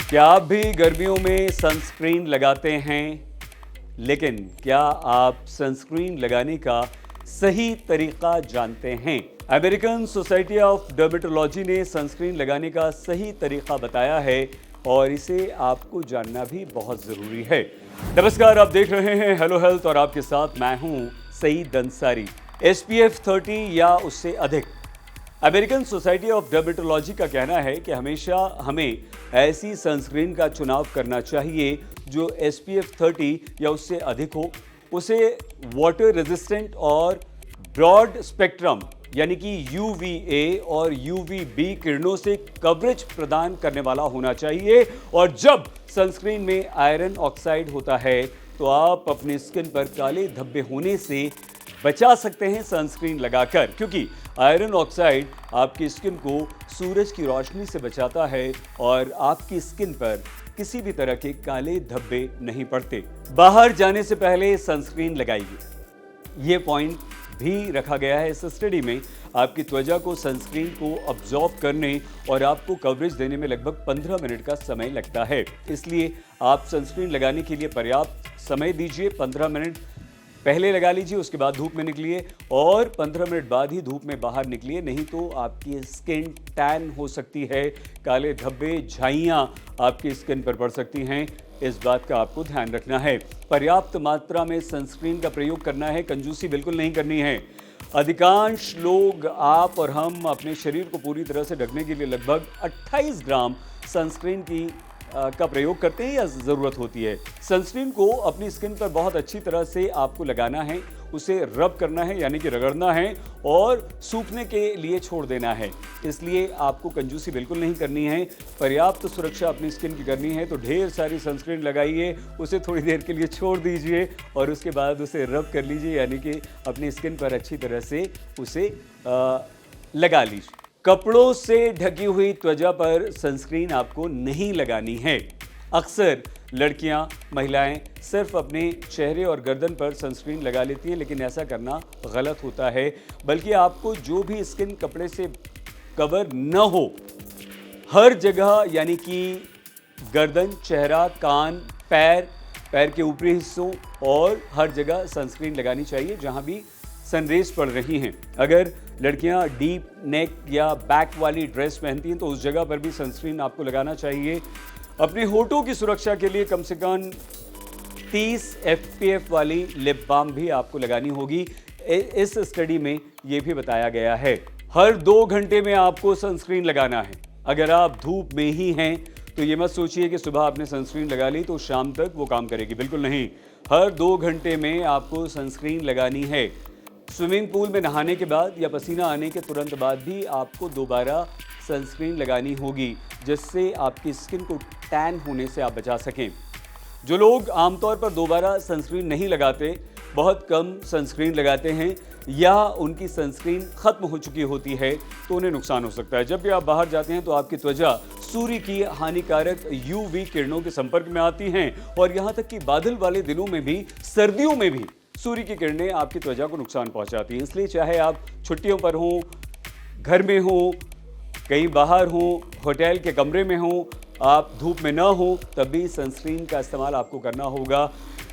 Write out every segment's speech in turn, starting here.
क्या आप भी गर्मियों में सनस्क्रीन लगाते हैं? लेकिन क्या आप सनस्क्रीन लगाने का सही तरीका जानते हैं? अमेरिकन सोसाइटी ऑफ डर्मेटोलॉजी ने सनस्क्रीन लगाने का सही तरीका बताया है और इसे आपको जानना भी बहुत ज़रूरी है। नमस्कार, आप देख रहे हैं हेलो हेल्थ और आपके साथ मैं हूं सईद अंसारी। SPF 30 या उससे अधिक। अमेरिकन सोसाइटी ऑफ डर्मेटोलॉजी का कहना है कि हमेशा हमें ऐसी सनस्क्रीन का चुनाव करना चाहिए जो SPF 30 या उससे अधिक हो, उसे वाटर रेजिस्टेंट और ब्रॉड स्पेक्ट्रम यानी कि UVA और UVB किरणों से कवरेज प्रदान करने वाला होना चाहिए। और जब सनस्क्रीन में आयरन ऑक्साइड होता है तो आप अपनी स्किन पर काले धब्बे होने से बचा सकते हैं सनस्क्रीन लगाकर, क्योंकि आयरन ऑक्साइड आपकी स्किन को सूरज की रोशनी से बचाता है और आपकी स्किन पर किसी भी तरह के काले धब्बे नहीं पड़ते। बाहर जाने से पहले सनस्क्रीन लगाइए। ये पॉइंट भी रखा गया है इस स्टडी में। आपकी त्वचा को सनस्क्रीन को अब्जॉर्ब करने और आपको कवरेज देने में लगभग 15 मिनट का समय लगता है। इसलिए आप सनस्क्रीन लगाने के लिए पर्याप्त समय दीजिए। 15 मिनट पहले लगा लीजिए, उसके बाद धूप में निकलिए और 15 मिनट बाद ही धूप में बाहर निकलिए, नहीं तो आपकी स्किन टैन हो सकती है, काले धब्बे झाइयाँ आपकी स्किन पर पड़ सकती हैं। इस बात का आपको ध्यान रखना है। पर्याप्त मात्रा में सनस्क्रीन का प्रयोग करना है, कंजूसी बिल्कुल नहीं करनी है। अधिकांश लोग, आप और हम, अपने शरीर को पूरी तरह से ढकने के लिए लगभग 28 ग्राम सनस्क्रीन का प्रयोग करते हैं या ज़रूरत होती है। सनस्क्रीन को अपनी स्किन पर बहुत अच्छी तरह से आपको लगाना है, उसे रब करना है यानी कि रगड़ना है और सूखने के लिए छोड़ देना है। इसलिए आपको कंजूसी बिल्कुल नहीं करनी है। पर्याप्त सुरक्षा अपनी स्किन की करनी है तो ढेर सारी सनस्क्रीन लगाइए, उसे थोड़ी देर के लिए छोड़ दीजिए और उसके बाद उसे रब कर लीजिए, यानी कि अपनी स्किन पर अच्छी तरह से उसे लगा लीजिए। कपड़ों से ढकी हुई त्वचा पर सनस्क्रीन आपको नहीं लगानी है। अक्सर लड़कियां, महिलाएं सिर्फ अपने चेहरे और गर्दन पर सनस्क्रीन लगा लेती हैं, लेकिन ऐसा करना गलत होता है। बल्कि आपको जो भी स्किन कपड़े से कवर न हो, हर जगह यानी कि गर्दन, चेहरा, कान, पैर के ऊपरी हिस्सों और हर जगह सनस्क्रीन लगानी चाहिए जहां भी सनरेज पड़ रही हैं। अगर लड़कियां डीप नेक या बैक वाली ड्रेस पहनती हैं तो उस जगह पर भी सनस्क्रीन आपको लगाना चाहिए। अपने होठों की सुरक्षा के लिए कम से कम 30 FPF वाली लिप बाम भी आपको लगानी होगी। इस स्टडी में ये भी बताया गया है। हर 2 घंटे में आपको सनस्क्रीन लगाना है। अगर आप धूप में ही हैं तो ये मत सोचिए कि सुबह आपने सनस्क्रीन लगा ली तो शाम तक वो काम करेगी, बिल्कुल नहीं। हर 2 घंटे में आपको सनस्क्रीन लगानी है। स्विमिंग पूल में नहाने के बाद या पसीना आने के तुरंत बाद भी आपको दोबारा सनस्क्रीन लगानी होगी, जिससे आपकी स्किन को टैन होने से आप बचा सकें। जो लोग आमतौर पर दोबारा सनस्क्रीन नहीं लगाते, बहुत कम सनस्क्रीन लगाते हैं या उनकी सनस्क्रीन खत्म हो चुकी होती है, तो उन्हें नुकसान हो सकता है। जब भी आप बाहर जाते हैं तो आपकी त्वचा सूर्य की हानिकारक UV किरणों के संपर्क में आती हैं और यहाँ तक कि बादल वाले दिनों में भी, सर्दियों में भी सूर्य की किरणें आपकी त्वचा को नुकसान पहुंचाती हैं। इसलिए चाहे आप छुट्टियों पर हों, घर में हों, कहीं बाहर हों, होटल के कमरे में हों, आप धूप में ना हो, तब भी सनस्क्रीन का इस्तेमाल आपको करना होगा।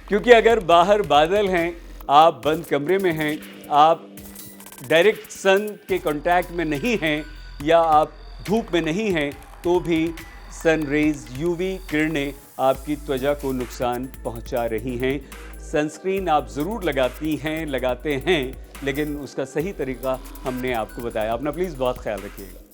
क्योंकि अगर बाहर बादल हैं, आप बंद कमरे में हैं, आप डायरेक्ट सन के कांटेक्ट में नहीं हैं या आप धूप में नहीं हैं, तो भी सन रेज UV किरणें आपकी त्वचा को नुकसान पहुंचा रही हैं। सनस्क्रीन आप ज़रूर लगाते हैं, लेकिन उसका सही तरीका हमने आपको बताया। अपना प्लीज़ बहुत ख्याल रखिएगा।